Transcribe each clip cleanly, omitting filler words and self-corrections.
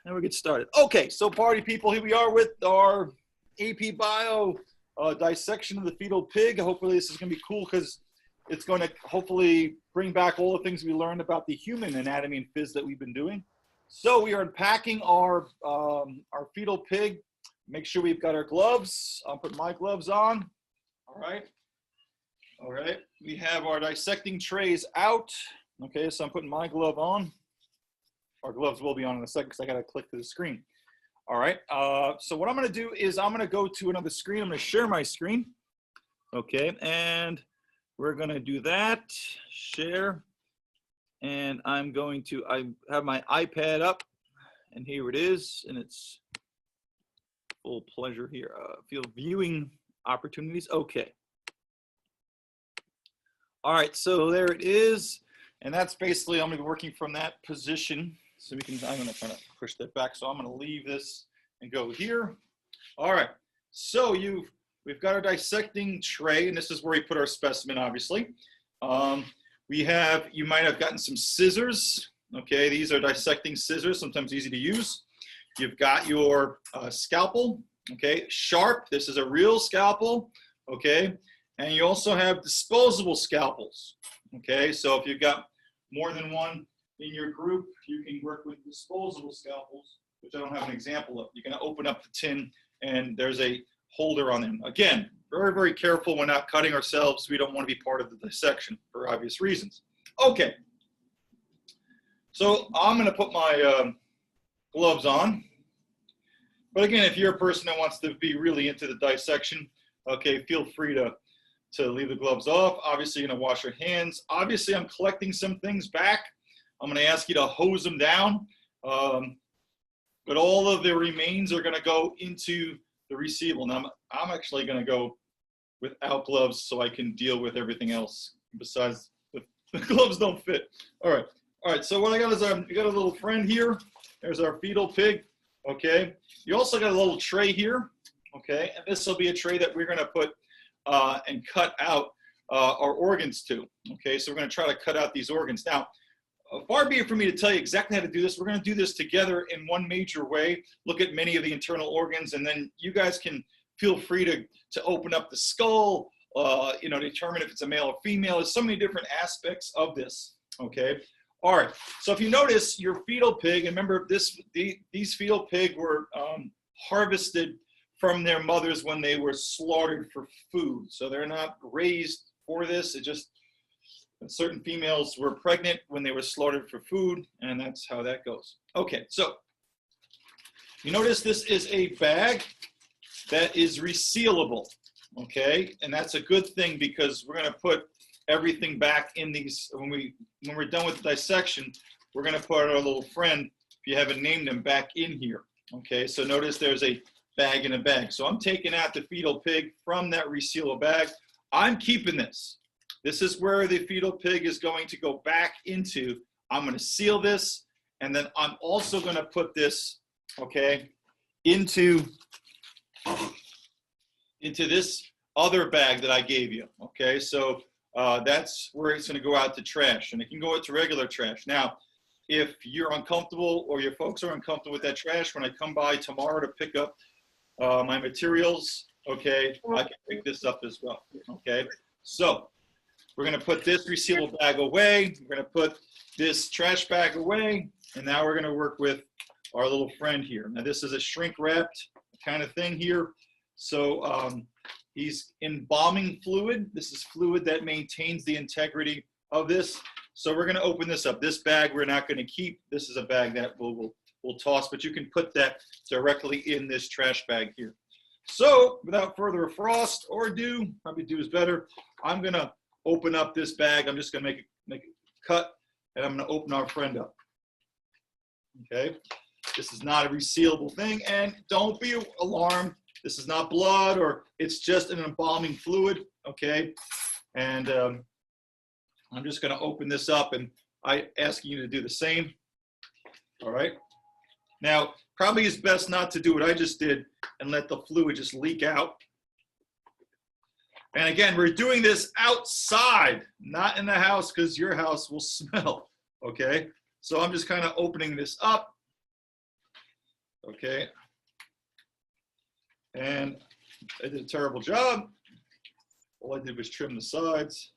and we'll get started. Okay, so party people, here we are with our AP Bio dissection of the fetal pig. Hopefully this is going to be cool because it's going to hopefully bring back all the things we learned about the human anatomy and phys that we've been doing. So we are unpacking our fetal pig. Make sure we've got our gloves. I'll put my gloves on. All right. All right. We have our dissecting trays out. Okay, so I'm putting my glove on. Our gloves will be on in a second because I got to click to the screen. All right. So what I'm going to do is I'm going to go to another screen. I'm going to share my screen. Okay, and we're going to do that. Share. And I'm going to, I have my iPad up, and here it is, and it's full pleasure here. Field viewing opportunities. Okay. All right, so there it is. And that's basically, I'm going to be working from that position. So we can, I'm going to kind of push that back. So I'm going to leave this and go here. All right, so we've got our dissecting tray, and this is where we put our specimen, obviously. You might have gotten some scissors. Okay, these are dissecting scissors, sometimes easy to use. You've got your scalpel, okay, sharp. This is a real scalpel, okay. And you also have disposable scalpels, okay. So if you've got more than one in your group, you can work with disposable scalpels, which I don't have an example of. You can open up the tin and there's a holder on them. Again, very, very careful. We're not cutting ourselves. We don't want to be part of the dissection for obvious reasons. Okay. So I'm going to put my gloves on. But again, if you're a person that wants to be really into the dissection, okay, feel free to leave the gloves off. Obviously, you're going to wash your hands. Obviously, I'm collecting some things back. I'm going to ask you to hose them down. But all of the remains are going to go into the receivable. Now, I'm actually going to go without gloves so I can deal with everything else besides the gloves don't fit. All right. All right. So what I got is we got a little friend here. There's our fetal pig. Okay. You also got a little tray here. Okay. And this will be a tray that we're going to put and cut out our organs to. Okay. So we're going to try to cut out these organs. Now, far be it from me to tell you exactly how to do this. We're going to do this together in one major way. Look at many of the internal organs, and then you guys can feel free to open up the skull, determine if it's a male or female. There's so many different aspects of this, okay? All right, so if you notice your fetal pig, and remember these fetal pig were harvested from their mothers when they were slaughtered for food. So they're not raised for this. It just, certain females were pregnant when they were slaughtered for food, and that's how that goes. Okay, so you notice this is a bag that is resealable, okay? And that's a good thing because we're going to put everything back in these. When we're done with the dissection, we're going to put our little friend, if you haven't named him, back in here, okay? So notice there's a bag in a bag. So I'm taking out the fetal pig from that resealable bag. I'm keeping this. This is where the fetal pig is going to go back into. I'm going to seal this, and then I'm also going to put this, okay, into this other bag that I gave you, okay? So that's where it's going to go out to trash, and it can go out to regular trash. Now, if you're uncomfortable or your folks are uncomfortable with that trash, when I come by tomorrow to pick up my materials, okay, I can pick this up as well, okay? So we're going to put this resealable bag away. We're going to put this trash bag away. And now we're going to work with our little friend here. Now, this is a shrink-wrapped kind of thing here. So he's embalming fluid. This is fluid that maintains the integrity of this. So we're going to open this up. This bag we're not going to keep. This is a bag that we'll toss, but you can put that directly in this trash bag here. So without further frost or ado, probably do is better, I'm going to open up this bag. I'm just going to make a cut, and I'm going to open our friend up. Okay, this is not a resealable thing, and don't be alarmed. This is not blood, or it's just an embalming fluid. Okay, and I'm just going to open this up, and I ask you to do the same. All right. Now, probably it's best not to do what I just did and let the fluid just leak out. And again, we're doing this outside, not in the house, because your house will smell, okay? So I'm just kind of opening this up. okay? And I did a terrible job. All I did was trim the sides.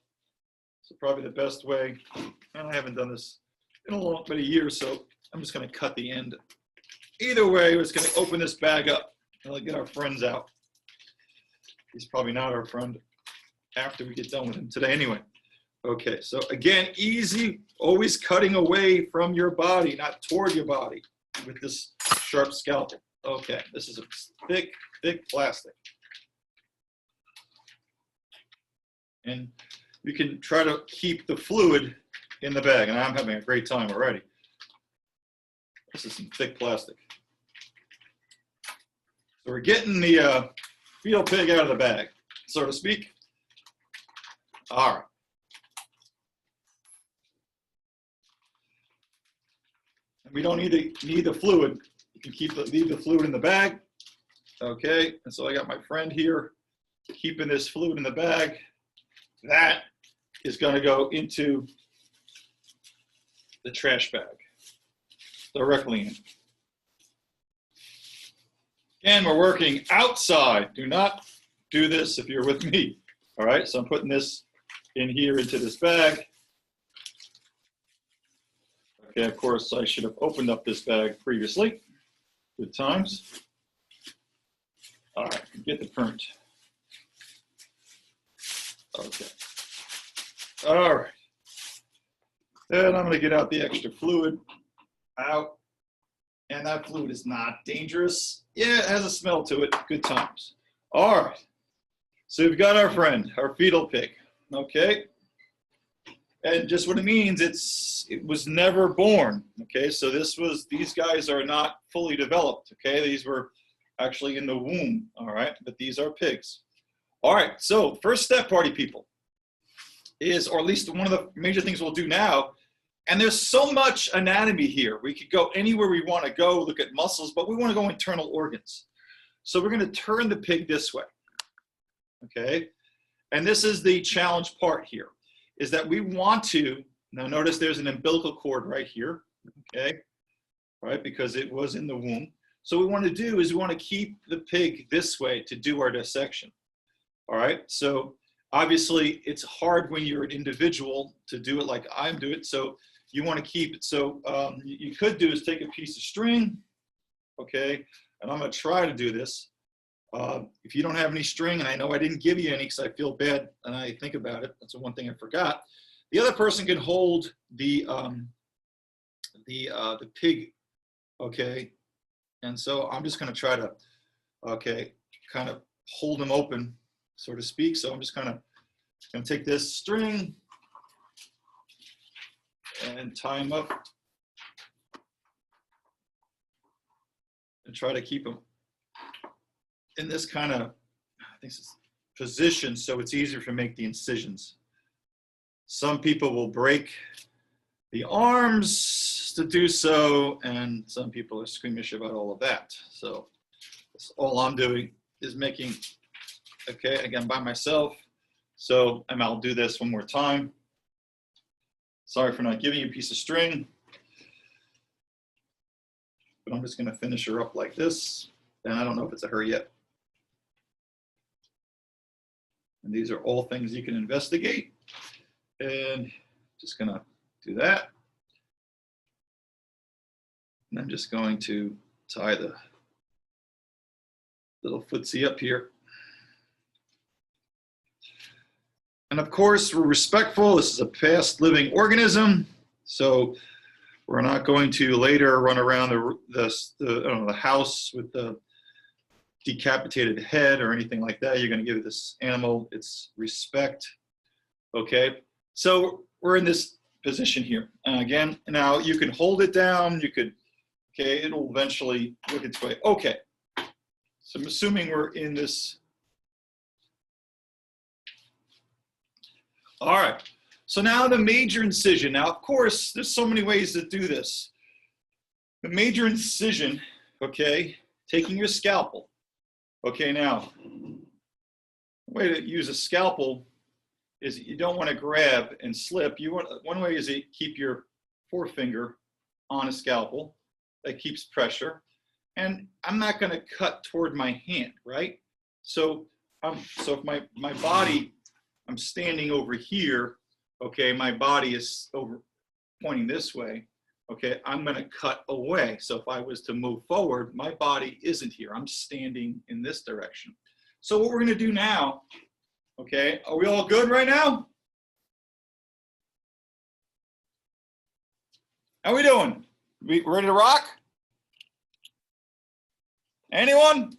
So probably the best way, and I haven't done this in a long, many years, so I'm just gonna cut the end. Either way, we're just gonna open this bag up and get our friends out. He's probably not our friend after we get done with him today anyway. Okay, so again, easy, always cutting away from your body, not toward your body with this sharp scalpel. Okay, this is a thick, thick plastic. And you can try to keep the fluid in the bag, and I'm having a great time already. This is some thick plastic. So we're getting the fetal pig out of the bag, so to speak. All right. And we don't need the fluid. You can leave the fluid in the bag. Okay, and so I got my friend here keeping this fluid in the bag. That is going to go into the trash bag directly in. Again, we're working outside. Do not do this if you're with me. All right, so I'm putting this in here into this bag. Okay, of course, I should have opened up this bag previously. Good times. All right, get the print. Okay. All right. And I'm going to get out the extra fluid out. And that fluid is not dangerous. Yeah, it has a smell to it. Good times. All right. So we've got our friend, our fetal pig. Okay. And just what it means, it was never born. Okay. So these guys are not fully developed. Okay. These were actually in the womb. All right. But these are pigs. All right. So first step, party people, is, or at least one of the major things we'll do now, and there's so much anatomy here. We could go anywhere we want to go, look at muscles, but we want to go internal organs. So we're going to turn the pig this way, okay? And this is the challenge part here, is that we want to, now notice there's an umbilical cord right here, okay? Right, because it was in the womb. So what we want to do is we want to keep the pig this way to do our dissection, all right? So obviously it's hard when you're an individual to do it like I'm doing it, so you want to keep it. So you could do is take a piece of string, okay, and I'm going to try to do this. If you don't have any string, and I know I didn't give you any because I feel bad and I think about it, that's the one thing I forgot. The other person can hold the pig, okay, and so I'm just going to try to, okay, kind of hold them open, so to speak. So I'm just kind of going to take this string and tie them up and try to keep them in this kind of, I think, position so it's easier to make the incisions. Some people will break the arms to do so, and some people are squeamish about all of that. So that's all I'm doing is making, okay, again, by myself. So, and I'll do this one more time. Sorry for not giving you a piece of string, but I'm just going to finish her up like this. And I don't know if it's a her yet. And these are all things you can investigate. And just going to do that. And I'm just going to tie the little footsie up here. And of course, we're respectful. This is a past living organism, so we're not going to later run around the house with the decapitated head or anything like that. You're going to give this animal its respect. Okay, so we're in this position here. And again, now you can hold it down. You could, okay, it'll eventually work its way. Okay, so I'm assuming we're in this. All right, so now the major incision. Now, of course, there's so many ways to do this. The major incision, okay, taking your scalpel. Okay, now, the way to use a scalpel is you don't want to grab and slip. One way is to keep your forefinger on a scalpel. That keeps pressure. and I'm not going to cut toward my hand, right? So, so if my body, I'm standing over here, okay, my body is over pointing this way, okay, I'm going to cut away. So if I was to move forward, my body isn't here. I'm standing in this direction. So what we're going to do now, okay, are we all good right now? How we doing? We ready to rock? Anyone?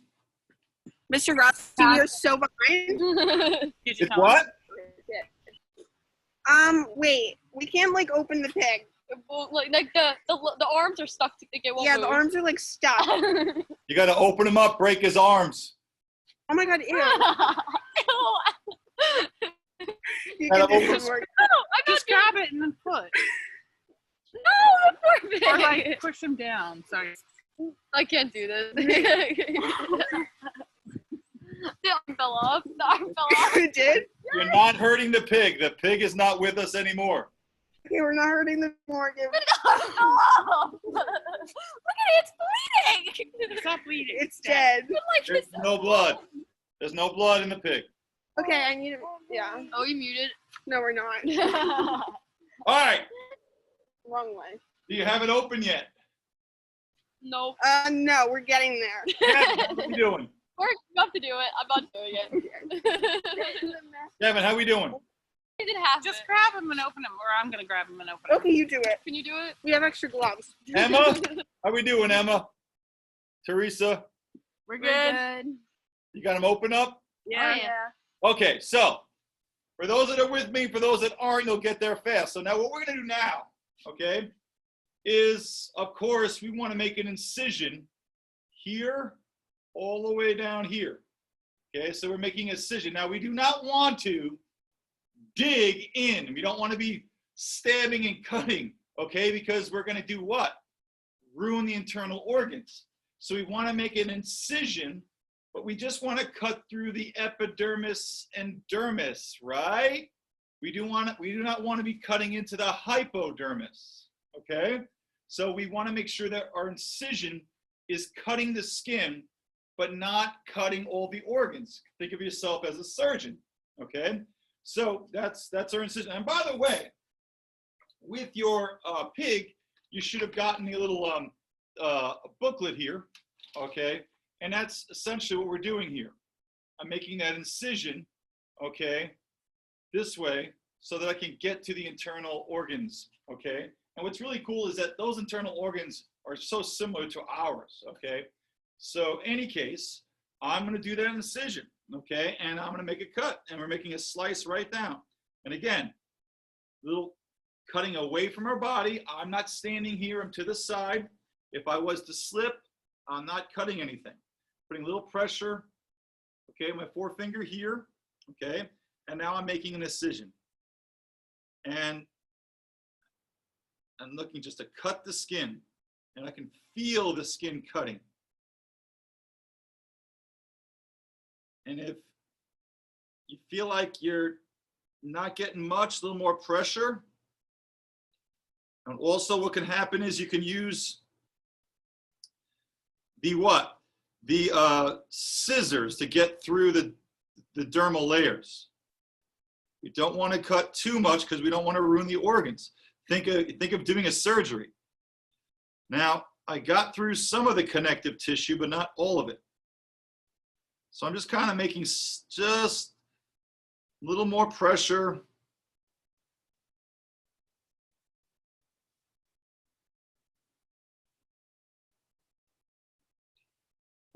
Mr. Ross, you're so behind. It's what? Wait, we can't like open the pig. Like the arms are stuck. Yeah, the arms are like stuck. You got to open him up, break his arms. Oh my god, ew. You Gotta can do open- some work. Just grab it and then push. No, the poor pig. Or like push him down. Sorry. I can't do this. The arm fell off. The arm fell off. You did? You're not hurting the pig. The pig is not with us anymore. Okay, we're not hurting the Morgan. The arm fell off. Look at it, it's bleeding. Stop bleeding. It's dead. Like There's no blood. There's no blood in the pig. Okay, I need to, yeah. Oh, you muted. No, we're not. All right. Wrong way. Do you have it open yet? Nope. No, we're getting there. Kevin, what are you doing? We're about to do it. I'm not doing it. Kevin, how we doing? I did half Just it. grab him and open him, or I'm gonna grab him and open him. Okay, you do it. Can you do it? We have extra gloves. Emma, how we doing, Emma? Teresa, We're good. you got him open up? Yeah. Oh, yeah. Okay, so for those that are with me, for those that aren't, they'll get there fast. So now what we're going to do now, okay, is, of course, we want to make an incision here all the way down here. Okay, so we're making an incision. Now, we do not want to dig in. We don't want to be stabbing and cutting, okay, because we're going to do what? Ruin the internal organs. So we want to make an incision, but we just want to cut through the epidermis and dermis, right? We do not want to be cutting into the hypodermis, okay? So we want to make sure that our incision is cutting the skin, but not cutting all the organs. Think of yourself as a surgeon, okay? So that's our incision. And by the way, with your pig, you should have gotten a little booklet here, okay? And that's essentially what we're doing here. I'm making that incision, okay, this way so that I can get to the internal organs, okay? And what's really cool is that those internal organs are so similar to ours, okay? So any case, I'm gonna do that incision, okay? And I'm gonna make a cut, and we're making a slice right down. And again, little cutting away from our body. I'm not standing here, I'm to the side. If I was to slip, I'm not cutting anything. Putting a little pressure, okay, my forefinger here, okay, and now I'm making an incision. And I'm looking just to cut the skin, and I can feel the skin cutting. And if you feel like you're not getting much, a little more pressure. And also what can happen is you can use the what? The scissors to get through the dermal layers. We don't want to cut too much because we don't want to ruin the organs. Think of doing a surgery. Now, I got through some of the connective tissue, but not all of it. So I'm just kind of making just a little more pressure.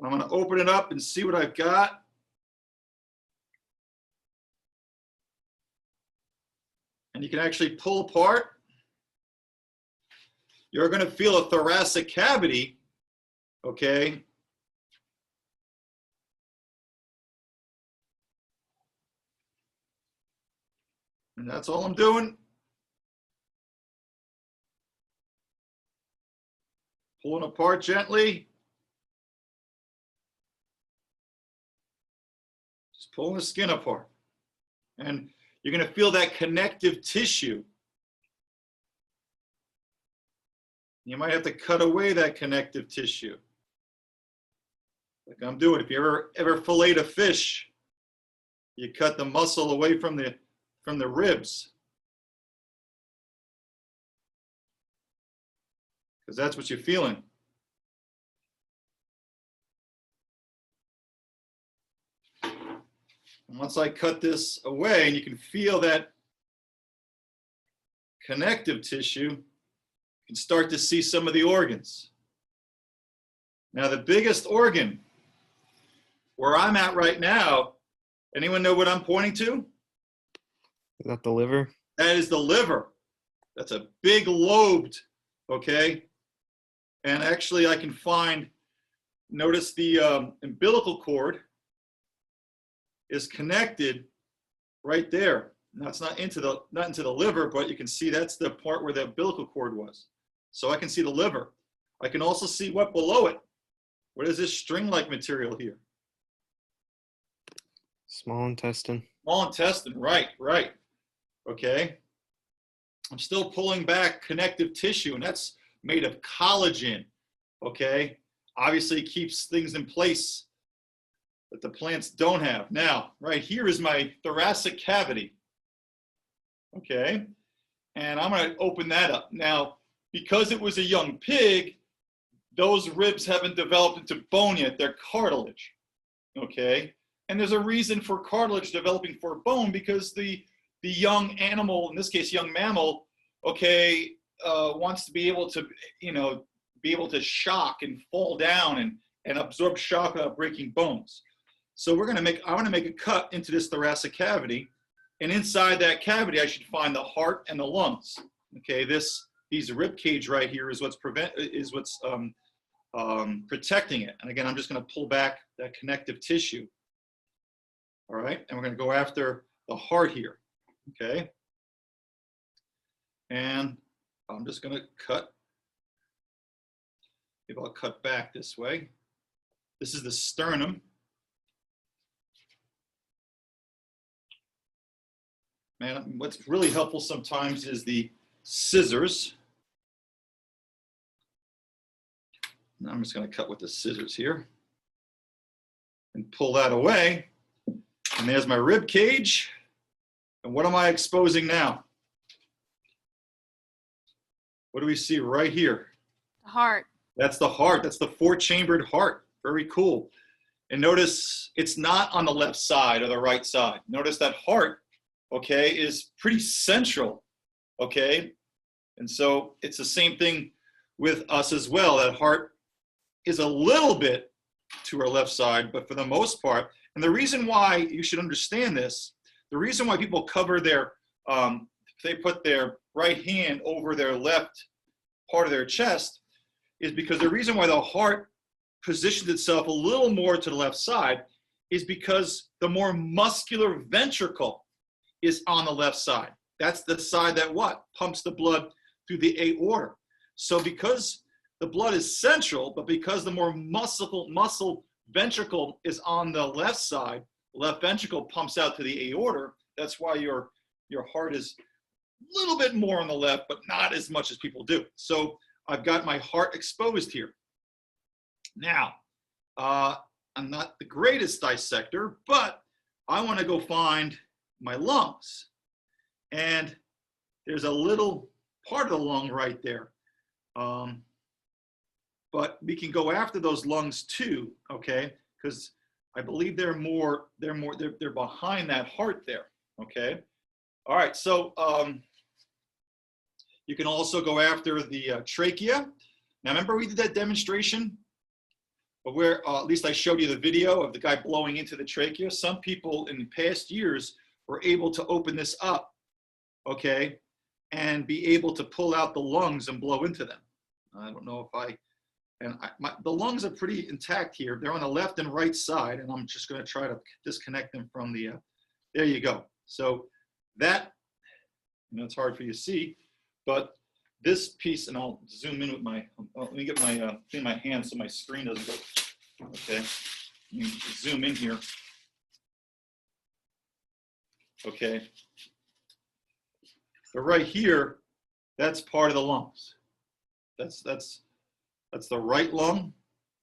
I'm going to open it up and see what I've got. And you can actually pull apart. You're going to feel a thoracic cavity, okay? And that's all I'm doing. Pulling apart gently. Just pulling the skin apart. And you're going to feel that connective tissue. You might have to cut away that connective tissue. like I'm doing. If you ever fillet a fish, you cut the muscle away from the ribs, because that's what you're feeling. And once I cut this away, and you can feel that connective tissue, you can start to see some of the organs. Now, the biggest organ where I'm at right now, anyone know what I'm pointing to? Is that the liver? That is the liver. That's a big lobed, okay? And actually I can find, notice the umbilical cord is connected right there. Now it's not into the liver, but you can see that's the part where the umbilical cord was. So I can see the liver. I can also see what below it. What is this string-like material here? Small intestine. Small intestine, right. Okay. I'm still pulling back connective tissue, and that's made of collagen, okay? Obviously, it keeps things in place that the plants don't have. Now, right here is my thoracic cavity, okay? And I'm gonna open that up. Now, because it was a young pig, those ribs haven't developed into bone yet, they're cartilage, okay? And there's a reason for cartilage developing for bone, because the young animal, in this case, young mammal, okay, wants to be able to, be able to shock and fall down and absorb shock without breaking bones. So I want to make a cut into this thoracic cavity, and inside that cavity, I should find the heart and the lungs. Okay, these rib cage right here is what's protecting it. And again, I'm just going to pull back that connective tissue. All right, and we're going to go after the heart here. Okay, and I'm just going to cut. Maybe I'll cut back this way. This is the sternum. Man, what's really helpful sometimes is the scissors. Now I'm just going to cut with the scissors here and pull that away. And there's my rib cage. And what am I exposing now? What do we see right here? The heart. That's the heart. That's the four-chambered heart. Very cool. And notice it's not on the left side or the right side. Notice that heart, okay, is pretty central, okay? And so it's the same thing with us as well. That heart is a little bit to our left side, but for the most part, and the reason why you should understand this, the reason why people cover their, they put their right hand over their left part of their chest, is because the reason why the heart positions itself a little more to the left side is because the more muscular ventricle is on the left side. That's the side that what? Pumps the blood through the aorta. So because the blood is central, but because the more muscle ventricle is on the left side, left ventricle pumps out to the aorta. That's why your heart is a little bit more on the left, but not as much as people do. So I've got my heart exposed here. Now, I'm not the greatest dissector, but I want to go find my lungs. And there's a little part of the lung right there. But we can go after those lungs too, okay? Because I believe they're behind that heart there, okay? All right, so you can also go after the trachea. Now remember we did that demonstration where at least I showed you the video of the guy blowing into the trachea. Some people in past years were able to open this up, okay, and be able to pull out the lungs and blow into them. I don't know if the lungs are pretty intact here. They're on the left and right side, and I'm just going to try to disconnect them from the, there you go. So that, it's hard for you to see, but this piece, and I'll zoom in with let me get my thing in my hand so my screen doesn't go, okay. Let me zoom in here. Okay. But right here, that's part of the lungs. That's the right lung,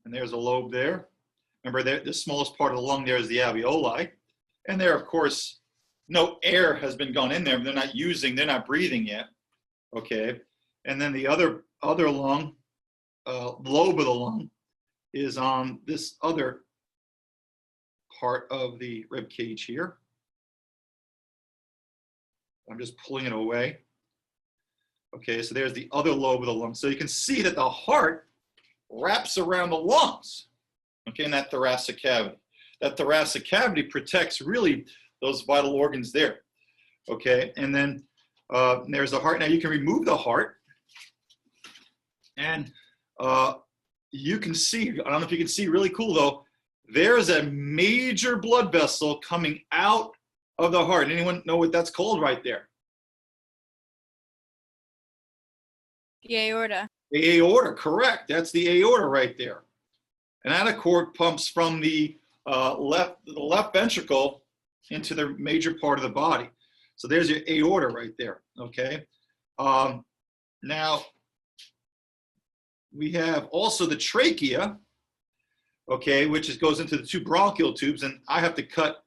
and there's a lobe there. Remember, the smallest part of the lung there is the alveoli. And there, of course, no air has been gone in there. They're not breathing yet. Okay. And then the other lung, lobe of the lung, is on this other part of the rib cage here. I'm just pulling it away. Okay, so there's the other lobe of the lung. So you can see that the heart wraps around the lungs, okay, in that thoracic cavity. That thoracic cavity protects really those vital organs there, okay? And then there's the heart. Now you can remove the heart, and you can see, I don't know if you can see, really cool though, there's a major blood vessel coming out of the heart. Anyone know what that's called right there? The aorta. The aorta, correct. That's the aorta right there. And that cord pumps from the left ventricle into the major part of the body. So there's your aorta right there, okay? Now, we have also the trachea, okay, which goes into the two bronchial tubes, and I have to cut,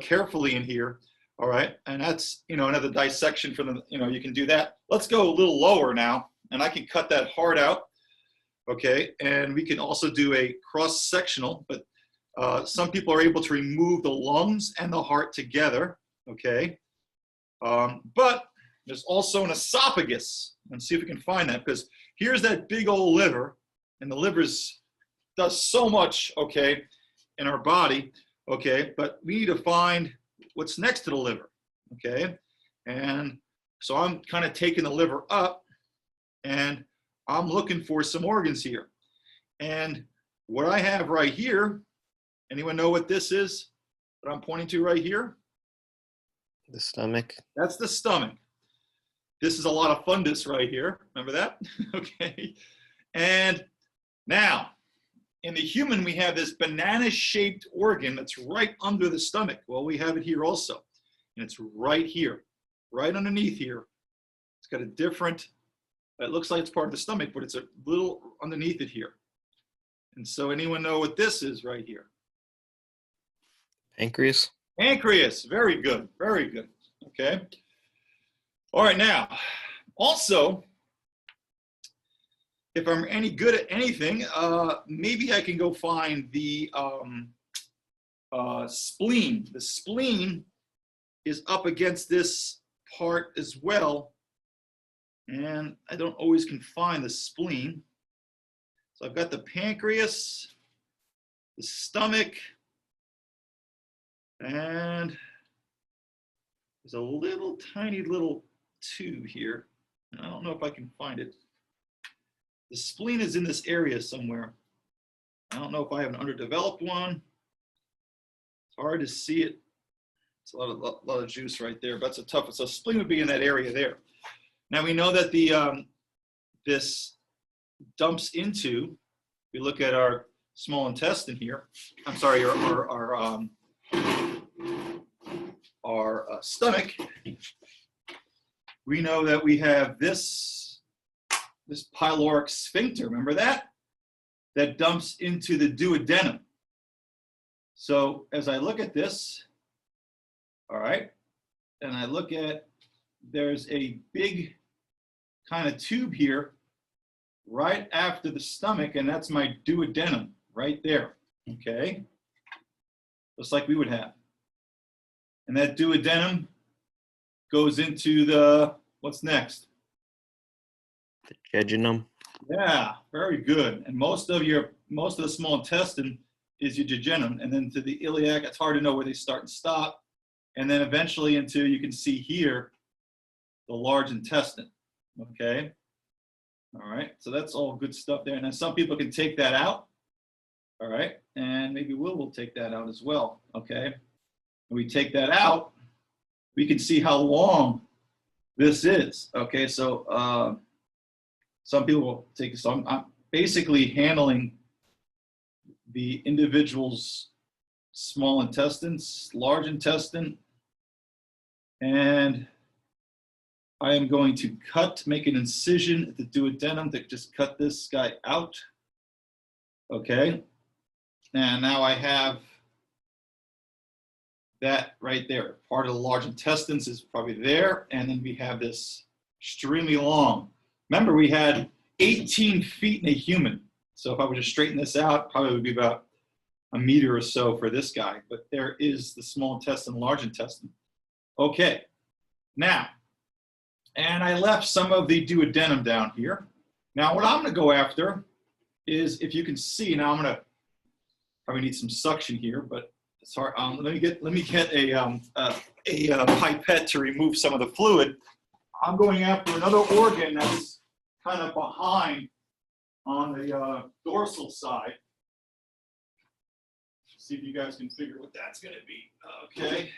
carefully in here, all right? And that's, another dissection for the, you can do that. Let's go a little lower now, and I can cut that heart out, okay? And we can also do a cross-sectional, but some people are able to remove the lungs and the heart together, okay? But there's also an esophagus. Let's see if we can find that, because here's that big old liver, and the liver does so much, okay, in our body, okay? But we need to find what's next to the liver, okay? And so I'm kind of taking the liver up, and I'm looking for some organs here. And what I have right here, anyone know what this is that I'm pointing to right here? The stomach. That's the stomach. This is a lot of fundus right here. Remember that? Okay. And now, in the human, we have this banana-shaped organ that's right under the stomach. Well, we have it here also. And it's right here, right underneath here. It's got a different, it looks like it's part of the stomach, but it's a little underneath it here. And so anyone know what this is right here? Pancreas. Pancreas. Very good. Very good. Okay. All right. Now, also, if I'm any good at anything, maybe I can go find the spleen. The spleen is up against this part as well. And I don't always can find the spleen. So I've got the pancreas, the stomach, and there's a little tiny little tube here. I don't know if I can find it. The spleen is in this area somewhere. I don't know if I have an underdeveloped one. It's hard to see it. It's a lot of juice right there, but it's a tough one. So spleen would be in that area there. Now we know that the this dumps into, we look at our small intestine here. I'm sorry, our stomach. We know that we have this pyloric sphincter. Remember that? That dumps into the duodenum. So as I look at this, all right, and I look at, there's a big kind of tube here right after the stomach, and that's my duodenum right there, okay? Just like we would have. And that duodenum goes into the, what's next? The jejunum. Yeah, very good. And most of the small intestine is your jejunum, and then to the iliac, it's hard to know where they start and stop. And then eventually into, you can see here, the large intestine, okay? All right, so that's all good stuff there. And then some people can take that out, all right? And maybe we'll take that out as well, okay? When we take that out, we can see how long this is, okay? So some people will take, so I'm basically handling the individual's small intestines, large intestine, and I am going to make an incision at the duodenum to just cut this guy out, okay? And now I have that right there. Part of the large intestines is probably there. And then we have this extremely long. Remember, we had 18 feet in a human. So if I were to straighten this out, probably would be about a meter or so for this guy. But there is the small intestine, large intestine. Okay, now, and I left some of the duodenum down here. Now what I'm gonna go after is, if you can see, now I'm gonna probably need some suction here, but it's hard. Let me get a pipette to remove some of the fluid. I'm going after another organ that's kind of behind on the dorsal side. See if you guys can figure what that's going to be. Okay.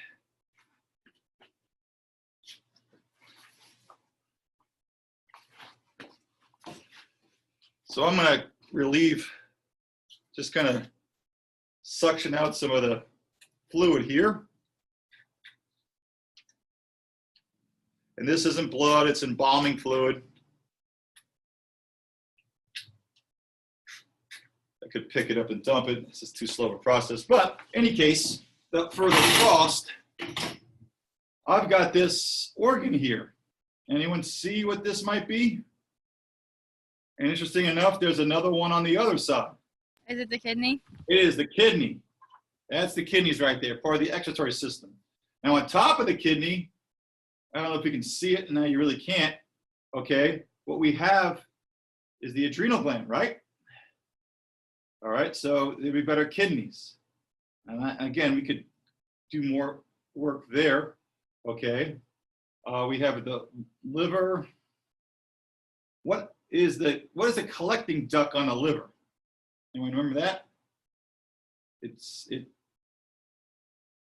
So I'm going to relieve, just kind of suction out some of the fluid here. And this isn't blood, it's embalming fluid. I could pick it up and dump it. This is too slow a process. But in any case, the further across, I've got this organ here. Anyone see what this might be? And interesting enough, there's another one on the other side. Is it the kidney? It is the kidney. That's the kidneys right there, part of the excretory system. Now on top of the kidney, I don't know if you can see it, and now you really can't, okay? What we have is the adrenal gland, right? All right, so there'd be better kidneys. And again, we could do more work there, okay? We have the liver. What is the collecting duct on the liver? Anyone remember that? It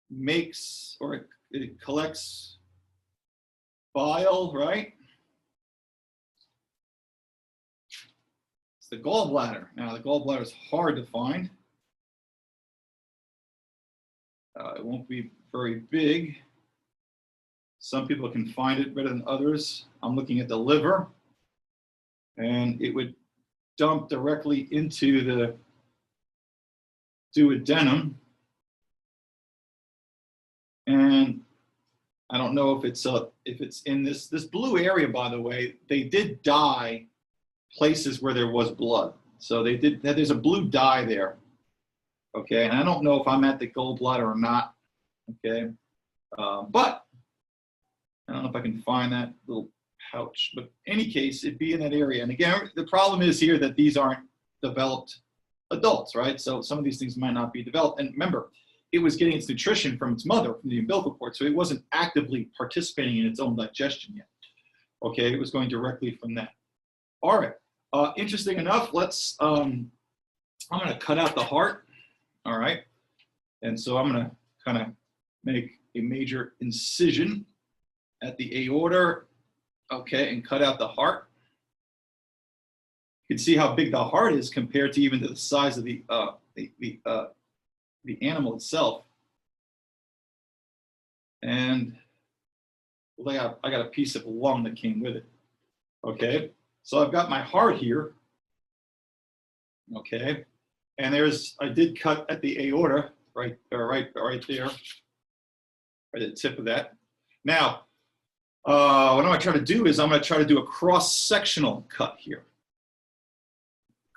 makes, or it collects bile, right? It's the gallbladder. Now the gallbladder is hard to find. It won't be very big. Some people can find it better than others. I'm looking at the liver, and it would dump directly into the duodenum. And I don't know if it's in this blue area, by the way. They did dye places where there was blood. So there's a blue dye there. Okay, and I don't know if I'm at the gallbladder or not. Okay, but I don't know if I can find that little pouch. But in any case, it'd be in that area. And again, the problem is here that these aren't developed adults, right? So some of these things might not be developed. And remember, it was getting its nutrition from its mother, from the umbilical cord. So it wasn't actively participating in its own digestion yet. Okay, it was going directly from that. All right, interesting enough, I'm gonna cut out the heart, all right? And so I'm gonna kind of make a major incision at the aorta, okay, and cut out the heart. You can see how big the heart is compared to even to the size of the animal itself. And I got a piece of lung that came with it. Okay, so I've got my heart here. Okay, and I did cut at the aorta, right there, right at the tip of that. Now, what I'm going to try to do is I'm going to try to do a cross-sectional cut here.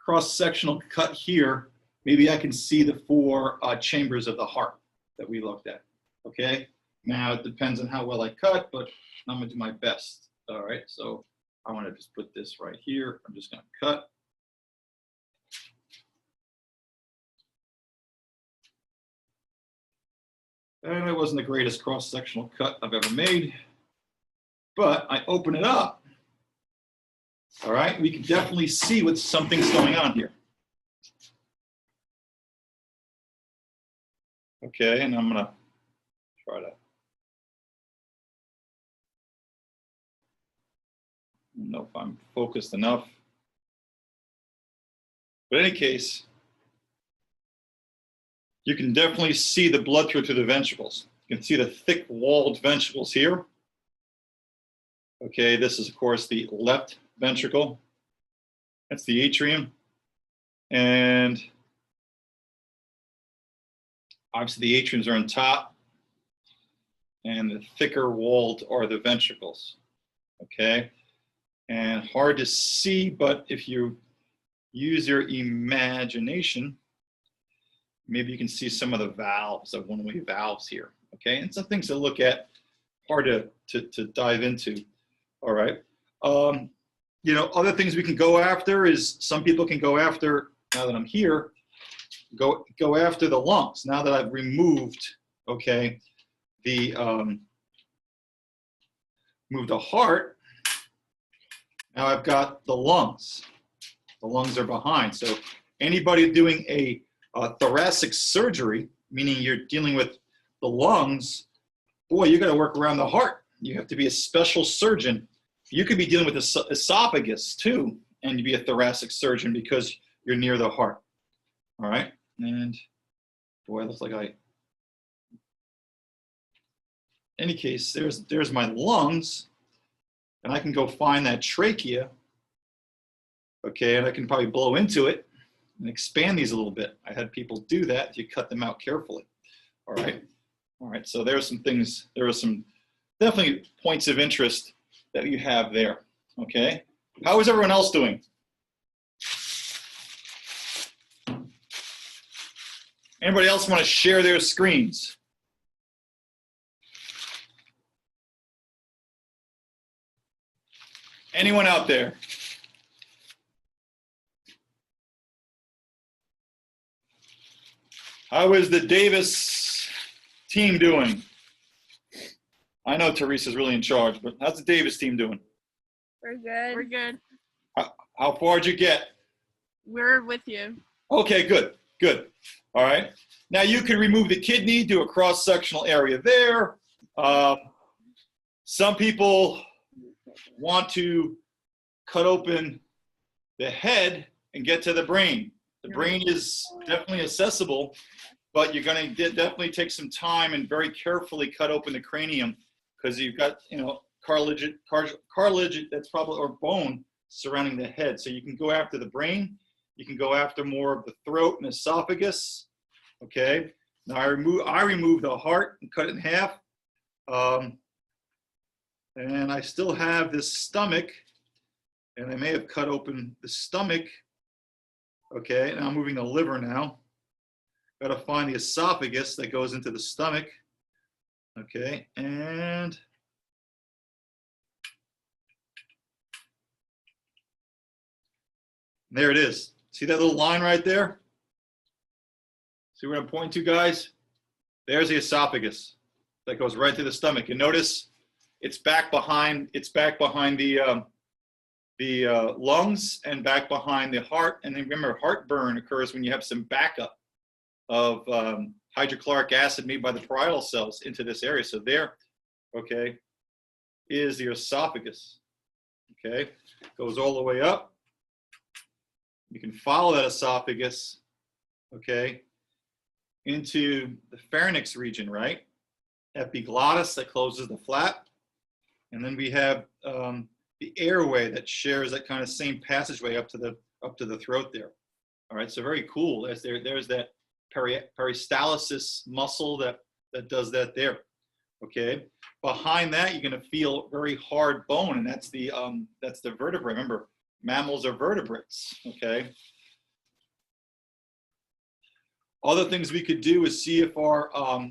Cross-sectional cut here. Maybe I can see the 4 chambers of the heart that we looked at. Okay. Now it depends on how well I cut, but I'm going to do my best. All right. So I want to just put this right here. I'm just going to cut. And it wasn't the greatest cross-sectional cut I've ever made, but I open it up. All right, we can definitely see what something's going on here. Okay, and I'm gonna try to. I don't know if I'm focused enough. But in any case, you can definitely see the blood through the ventricles. You can see the thick-walled ventricles here. Okay, this is, of course, the left ventricle. That's the atrium. And Obviously, the atriums are on top, and the thicker walled are the ventricles. Okay, and hard to see, but if you use your imagination, maybe you can see some of the valves, of one-way valves here. Okay, and some things to look at, hard to dive into. All right. You know, other things we can go after is some people can go after, now that I'm here, go after the lungs. Now that I've removed, okay, moved the heart, now I've got the lungs. The lungs are behind. So anybody doing a thoracic surgery, meaning you're dealing with the lungs, boy, you got to work around the heart. You have to be a special surgeon. You could be dealing with the esophagus too, and you'd be a thoracic surgeon because you're near the heart. All right, and boy, it looks like in any case, there's my lungs, and I can go find that trachea. Okay, and I can probably blow into it and expand these a little bit. I had people do that if you cut them out carefully. All right, so there's some things, there are some definitely points of interest that you have there. Okay, how is everyone else doing? Anybody else want to share their screens? Anyone out there? How is the Davis team doing? I know Teresa's really in charge, but how's the Davis team doing? We're good. We're good. How far did you get? We're with you. Okay, good, good. All right. Now you can remove the kidney, do a cross-sectional area there. Some people want to cut open the head and get to the brain. The brain is definitely accessible, but you're going to definitely take some time and very carefully cut open the cranium because you've got, you know, cartilage that's probably, or bone surrounding the head. So you can go after the brain. You can go after more of the throat and esophagus. Okay. Now I remove the heart and cut it in half. And I still have this stomach, and I may have cut open the stomach. Okay, now I'm moving the liver now. Got to find the esophagus that goes into the stomach. Okay, and there it is. See that little line right there? See where I'm pointing to, guys? There's the esophagus that goes right to the stomach. And notice it's back behind the lungs and back behind the heart. And then remember, heartburn occurs when you have some backup of hydrochloric acid made by the parietal cells into this area. So there, okay, is the esophagus. Okay, goes all the way up. You can follow that esophagus, okay, into the pharynx region, right? Epiglottis that closes the flap. And then we have the airway that shares that kind of same passageway up to the throat there. All right, so very cool. There's that peristalsis muscle that does that there. Okay, behind that you're going to feel very hard bone, and that's the vertebrae. Remember, mammals are vertebrates. Okay. Other things we could do is see if our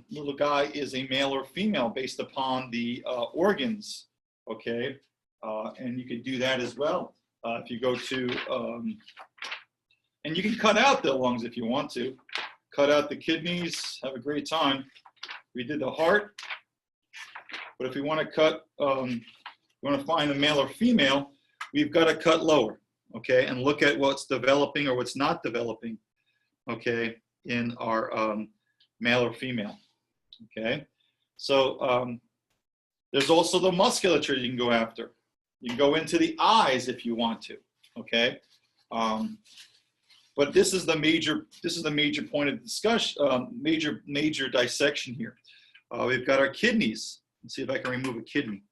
little guy is a male or female based upon the organs. Okay. And you could do that as well. If you go to, and you can cut out the lungs if you want to. Cut out the kidneys, have a great time. We did the heart. But if we want to cut, we want to find a male or female, we've got to cut lower, okay? And look at what's developing or what's not developing, okay, in our male or female, okay? So there's also the musculature you can go after. You can go into the eyes if you want to, okay? But this is the major point of discussion, major dissection here. We've got our kidneys. Let's see if I can remove a kidney.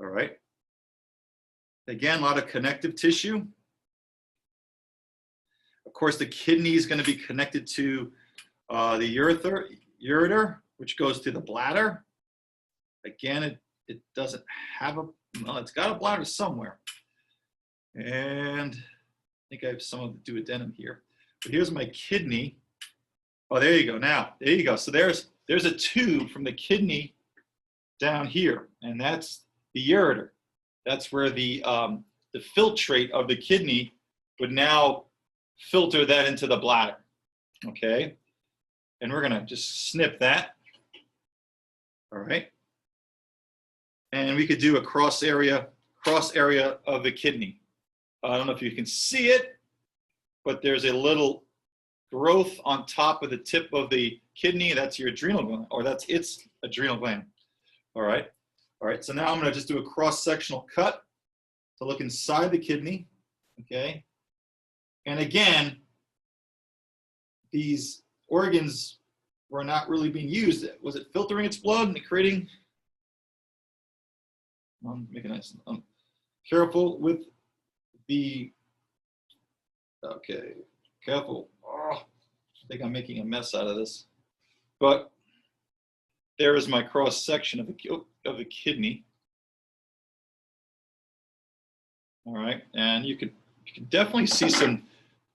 All right. Again, a lot of connective tissue. Of course, the kidney is going to be connected to The ureter, which goes to the bladder. Again, it doesn't have a, well, it's got a bladder somewhere. And I think I have some of the duodenum here. But here's my kidney. Oh, there you go. Now, there you go. So there's a tube from the kidney down here, and that's the ureter. That's where the filtrate of the kidney would now filter that into the bladder. Okay, and we're gonna just snip that. All right, and we could do a cross area of the kidney. I don't know if you can see it, but there's a little growth on top of the tip of the kidney. That's your adrenal gland, or that's its adrenal gland. All right. So now I'm going to just do a cross-sectional cut to look inside the kidney. Okay. And again, these organs were not really being used. Was it filtering its blood and creating? Make a nice. Careful with the. Okay. Careful. Oh, I think I'm making a mess out of this. But there is my cross section of the kidney. All right, and you can definitely see some.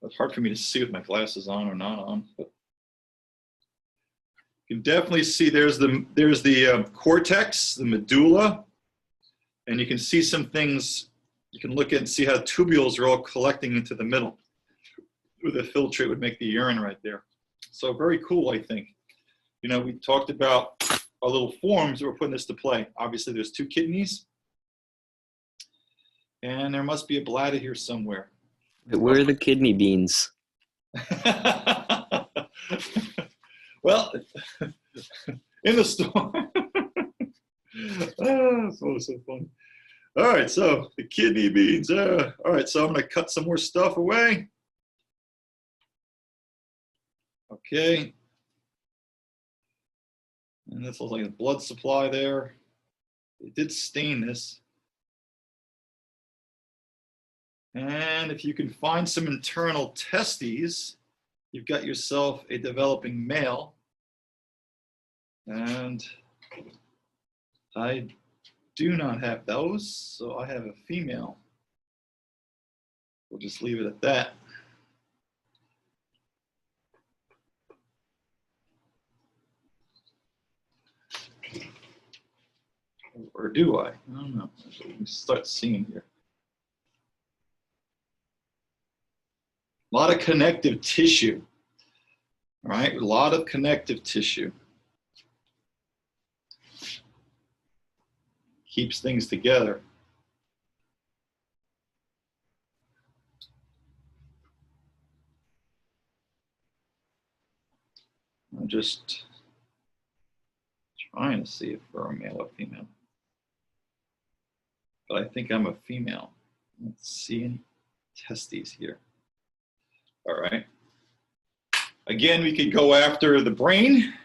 It's hard for me to see with my glasses on or not on, but you can definitely see there's the cortex, the medulla, and you can see some things. You can look at and see how tubules are all collecting into the middle. Where the filtrate would make the urine right there. So very cool, I think. You know, we talked about our little forms that we're putting this to play. Obviously, there's 2 kidneys. And there must be a bladder here somewhere. Where are the kidney beans? Well, in the store. So funny. All right, so the kidney beans. All right, so I'm going to cut some more stuff away. Okay. And this looks like a blood supply there. It did stain this. And if you can find some internal testes, you've got yourself a developing male. And I do not have those, so I have a female. We'll just leave it at that. Or do I? I don't know. Let me start seeing here. A lot of connective tissue. All right, a lot of connective tissue. Keeps things together. I'm just trying to see if we're a male or female. But I think I'm a female. Let's see any testes here. All right. Again, we could go after the brain.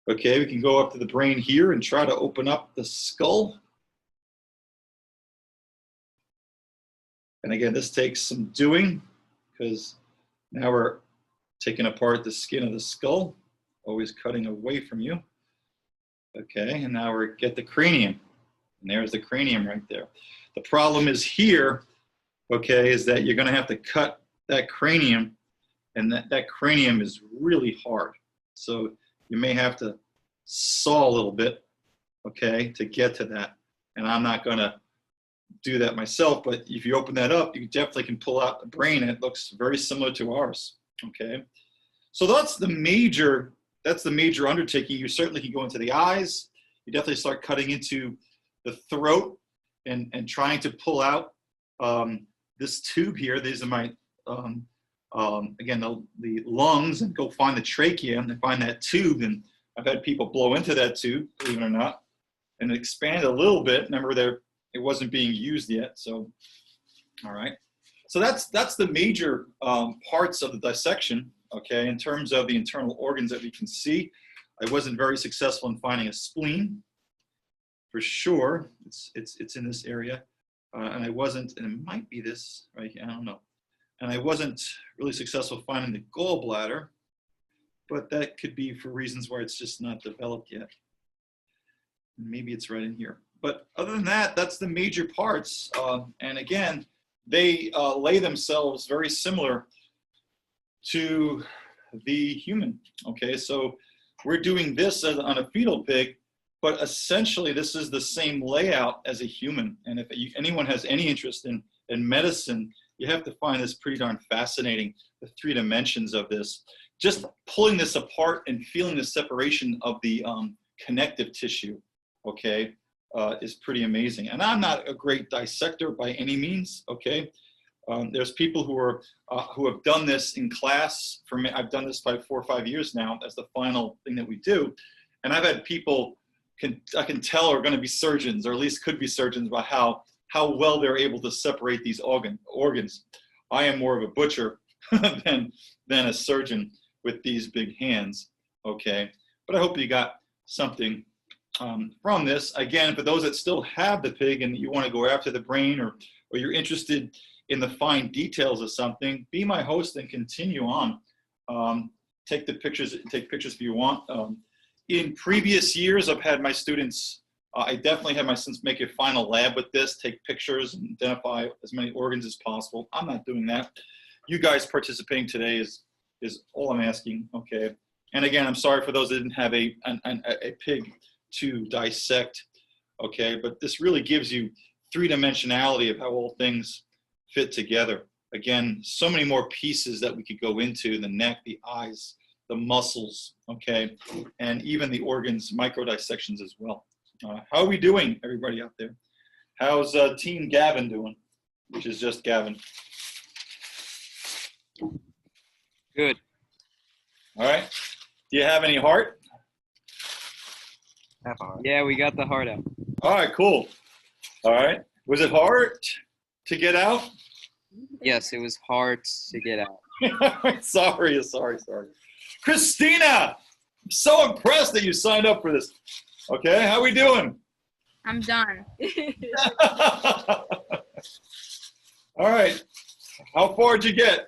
Okay, we can go up to the brain here and try to open up the skull. And again, this takes some doing because now we're taking apart the skin of the skull, always cutting away from you. Okay, and now we get the cranium. And there's the cranium right there. The problem is here, okay, is that you're going to have to cut that cranium, and that cranium is really hard. So you may have to saw a little bit, okay, to get to that. And I'm not going to do that myself, but if you open that up, you definitely can pull out the brain, and it looks very similar to ours, okay? So that's the major undertaking. You certainly can go into the eyes. You definitely start cutting into the throat and trying to pull out this tube here. These are my, again, the lungs, and go find the trachea and find that tube. And I've had people blow into that tube, believe it or not, and expand a little bit. Remember, it wasn't being used yet. So, all right. So that's the major parts of the dissection, okay, in terms of the internal organs that we can see. I wasn't very successful in finding a spleen. For sure, it's in this area, and I wasn't, and it might be this right here, I don't know. And I wasn't really successful finding the gallbladder. but that could be for reasons where it's just not developed yet. Maybe it's right in here. But other than that, that's the major parts. And again, they lay themselves very similar to the human. Okay, so we're doing this on a fetal pig, but essentially this is the same layout as a human. And if anyone has any interest in medicine, you have to find this pretty darn fascinating, the 3 dimensions of this. Just pulling this apart and feeling the separation of the connective tissue, okay, is pretty amazing. And I'm not a great dissector by any means, okay? There's people who have done this in class. For me, I've done this by 4 or 5 years now as the final thing that we do. And I've had people I can tell are going to be surgeons, or at least could be surgeons, about how well they're able to separate these organs. I am more of a butcher than a surgeon with these big hands, okay? But I hope you got something from this. Again, for those that still have the pig and you want to go after the brain, or you're interested in the fine details of something, be my host and continue on. Take pictures if you want. In previous years, I've had my students, I definitely had my students make a final lab with this, take pictures and identify as many organs as possible. I'm not doing that. You guys participating today is all I'm asking, okay? And again, I'm sorry for those that didn't have a pig to dissect, okay? But this really gives you 3-dimensionality of how all things fit together. Again, so many more pieces that we could go into: the neck, the eyes, the muscles, okay? And even the organs, micro dissections as well. How are we doing, everybody out there? How's Team Gavin doing? Which is just Gavin. Good. All right. Do you have any heart? Yeah, we got the heart out. All right, cool. All right. Was it hard to get out? Yes, it was hard to get out. Sorry. Christina, I'm so impressed that you signed up for this. Okay, how we doing? I'm done. All right. How far did you get?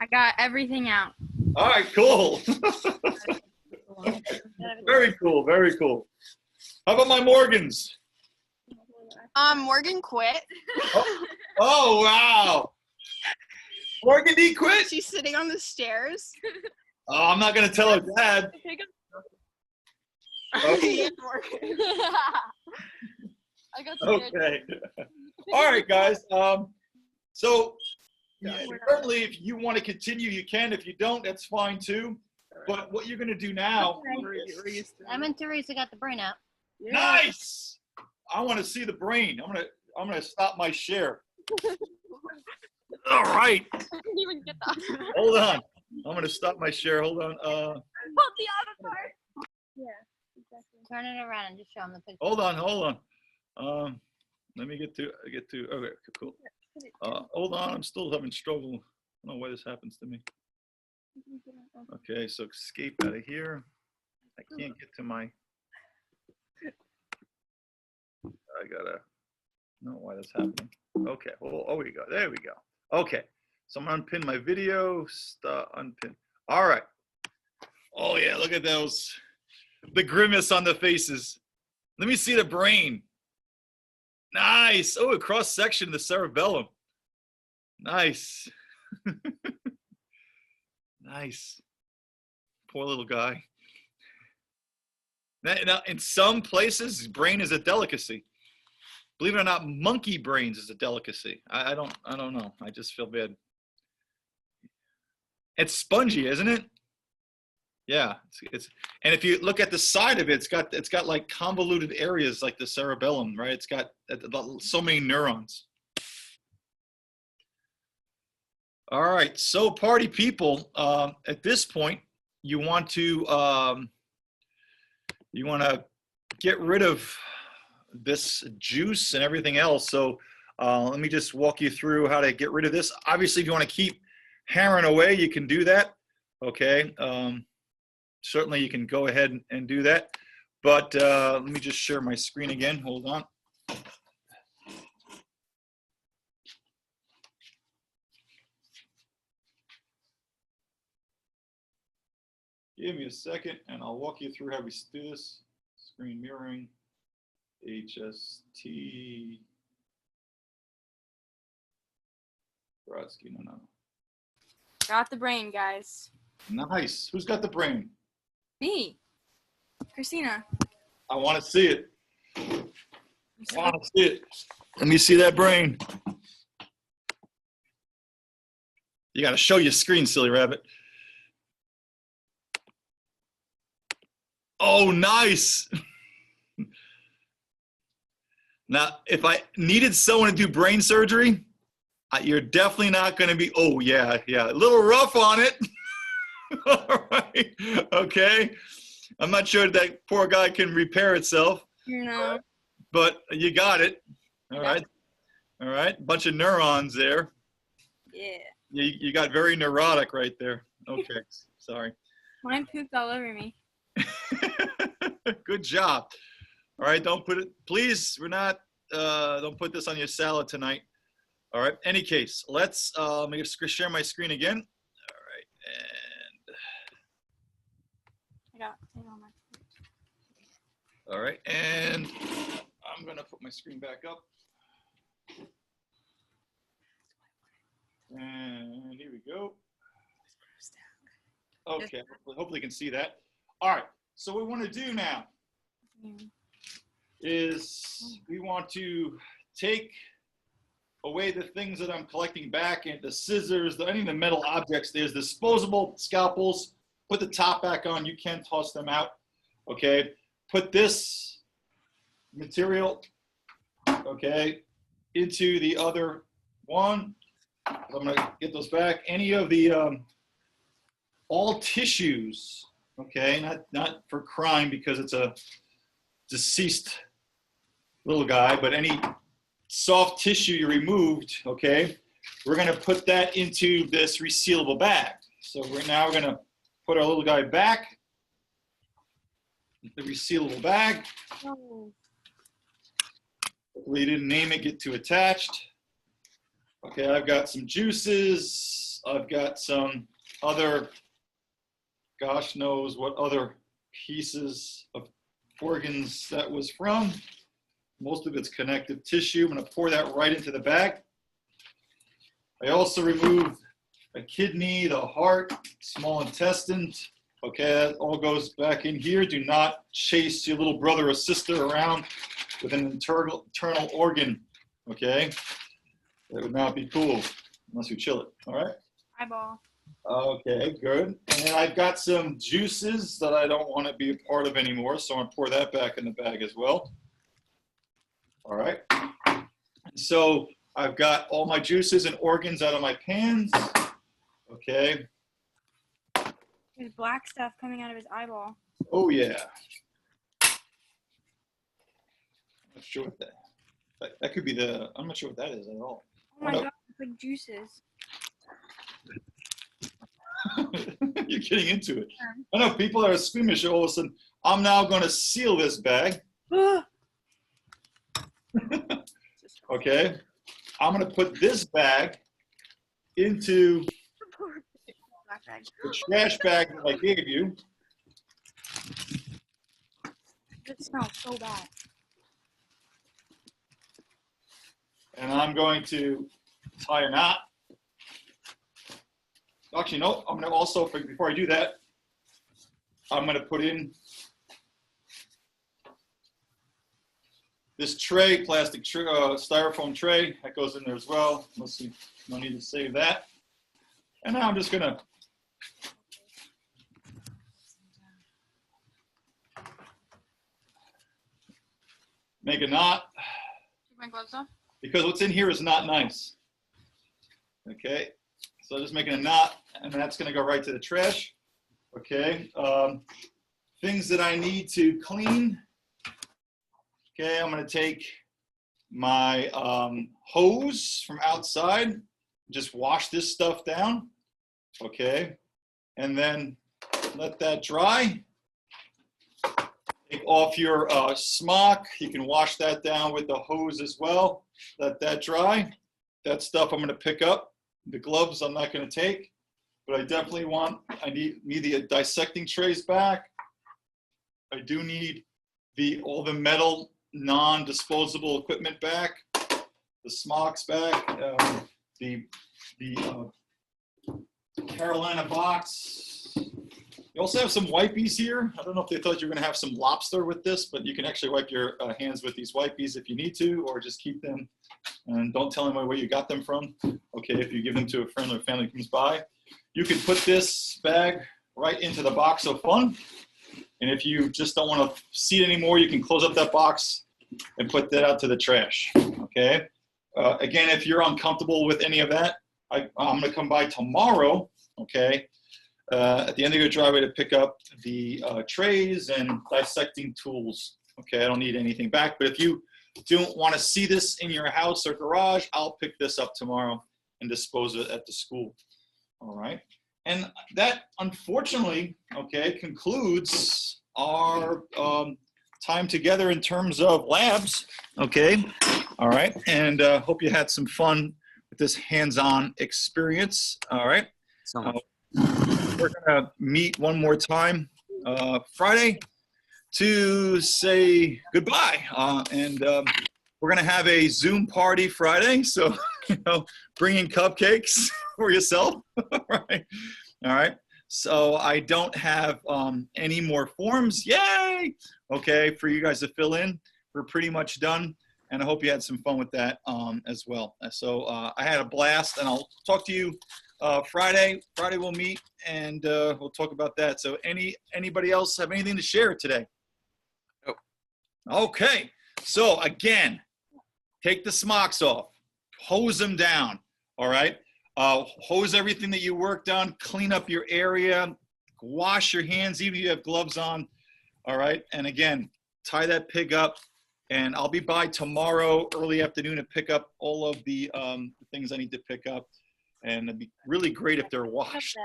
I got everything out. All right, cool. Very cool, very cool. How about my Morgans? Morgan quit. Oh, wow. Morgan, did he quit? She's sitting on the stairs. Oh, I'm not going to tell her dad. Okay. I got scared. Okay. All right, guys. So certainly if you want to continue, you can. If you don't, that's fine too. But what you're going to do now. Em and Teresa got the brain out. Nice. I want to see the brain. I'm going to stop my share. All right. I didn't even get that. Hold on. I'm going to stop my share. Hold on. Hold the other part. Yeah, exactly. Turn it around and just show them the picture. Hold on. Let me get to okay, cool. Hold on. I'm still having struggle. I don't know why this happens to me. Okay, so escape out of here. I can't get to my. I gotta know why that's happening. Okay. Well, oh, we go. There we go. Okay. So I'm gonna unpin my video. Unpin. All right. Oh yeah, look at those. The grimace on the faces. Let me see the brain. Nice. Oh, a cross section of the cerebellum. Nice. Nice. Poor little guy. Now, in some places, brain is a delicacy. Believe it or not, monkey brains is a delicacy. I don't know. I just feel bad. It's spongy, isn't it? Yeah. It's and if you look at the side of it, it's got like convoluted areas like the cerebellum, right? It's got so many neurons. All right, so party people, at this point, you want to get rid of this juice and everything else. So let me just walk you through how to get rid of this. Obviously, if you want to keep hammering away, you can do that. Okay, certainly you can go ahead and do that. But let me just share my screen again. Hold on. Give me a second, and I'll walk you through how we do this. Screen mirroring, HST. Brodsky, no. Got the brain, guys. Nice. Who's got the brain? Me. Christina. I want to see it. I want to see it. Let me see that brain. You got to show your screen, silly rabbit. Oh, nice. Now, if I needed someone to do brain surgery, you're definitely not going to be, oh, yeah, a little rough on it. All right, okay. I'm not sure that poor guy can repair itself. No. But you got it. All right. Bunch of neurons there. Yeah. You got very neurotic right there. Okay, sorry. Mine pooped all over me. Good job. All right, don't put it, please, don't put this on your salad tonight. All right, any case, let's share my screen again. All right, and. I got it on my. All right, and I'm gonna put my screen back up. And here we go. Okay, hopefully you can see that. All right, so what we want to do now is we want to take away the things that I'm collecting back, and the scissors, any of the metal objects. There's disposable scalpels. Put the top back on. You can toss them out. Okay, put this material, okay, into the other one. I'm going to get those back. Any of the all tissues, okay, not for crime because it's a deceased little guy, but any soft tissue you removed, okay, we're going to put that into this resealable bag. So now we're going to put our little guy back, the resealable bag. Hopefully you didn't name it, get too attached. Okay, I've got some juices. I've got some other, gosh knows what other pieces of organs that was from. Most of it's connective tissue. I'm going to pour that right into the bag. I also removed a kidney, the heart, small intestine. Okay, that all goes back in here. Do not chase your little brother or sister around with an internal organ. Okay, that would not be cool unless you chill it. All right. Eyeball. Okay, good. And I've got some juices that I don't want to be a part of anymore, so I'm going to pour that back in the bag as well. All right. So I've got all my juices and organs out of my pans. Okay. There's black stuff coming out of his eyeball. Oh, yeah. I'm not sure what that could be I'm not sure what that is at all. Oh my God, it's like juices. You're getting into it. I know people are squeamish all of a sudden. I'm now going to seal this bag. Okay. I'm going to put this bag into the trash bag that I gave you. It smells so bad. And I'm going to tie a knot. Actually, no, I'm going to also, before I do that, I'm going to put in this tray, plastic styrofoam tray. That goes in there as well. Let's see, no need to save that. And now I'm just going to make a knot. Take my gloves off. Because what's in here is not nice. Okay, so just making a knot, and that's going to go right to the trash. Okay, things that I need to clean. Okay, I'm going to take my hose from outside, just wash this stuff down. Okay, and then let that dry. Take off your smock. You can wash that down with the hose as well. Let that dry. That stuff I'm going to pick up. The gloves I'm not going to take. but I definitely I need the dissecting trays back. I do need all the metal non-disposable equipment back, the smocks back, the Carolina box. You also have some wipies here. I don't know if they thought you were going to have some lobster with this, but you can actually wipe your hands with these wipies if you need to, or just keep them and don't tell anyone where you got them from. Okay, if you give them to a friend or family comes by. You can put this bag right into the box of fun. And if you just don't want to see it anymore, you can close up that box and put that out to the trash. Okay. Again, if you're uncomfortable with any of that, I'm going to come by tomorrow. Okay. At the end of your driveway to pick up the trays and dissecting tools. Okay. I don't need anything back, but if you don't want to see this in your house or garage, I'll pick this up tomorrow and dispose of it at the school. All right. And that, unfortunately, okay, concludes our time together in terms of labs. Okay. All right. And hope you had some fun with this hands-on experience. All right. So much. We're going to meet one more time Friday to say goodbye. And we're going to have a Zoom party Friday. So, bring in cupcakes for yourself. All right. All right. So I don't have any more forms. Yay. Okay. For you guys to fill in. We're pretty much done. And I hope you had some fun with that as well. So I had a blast, and I'll talk to you Friday. Friday we'll meet, and we'll talk about that. So anybody else have anything to share today? Nope. Okay. So again, take the smocks off. Hose them down. All right. Hose everything that you worked on. Clean up your area. Wash your hands, even if you have gloves on. All right. And again, tie that pig up. And I'll be by tomorrow early afternoon to pick up all of the things I need to pick up. And it'd be really great if they're washed.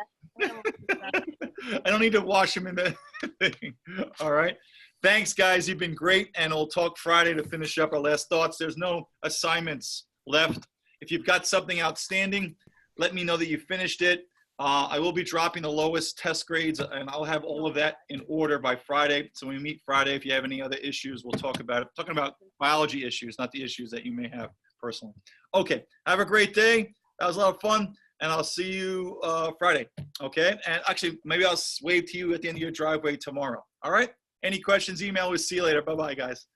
I don't need to wash them in the thing. All right. Thanks, guys. You've been great. And we'll talk Friday to finish up our last thoughts. There's no assignments left. If you've got something outstanding, let me know that you finished it. I will be dropping the lowest test grades, and I'll have all of that in order by Friday. So when we meet Friday, if you have any other issues, we'll talk about it. Talking about biology issues, not the issues that you may have personally. Okay, have a great day. That was a lot of fun, and I'll see you Friday. Okay, and actually, maybe I'll wave to you at the end of your driveway tomorrow. All right? Any questions, email us. See you later. Bye-bye, guys.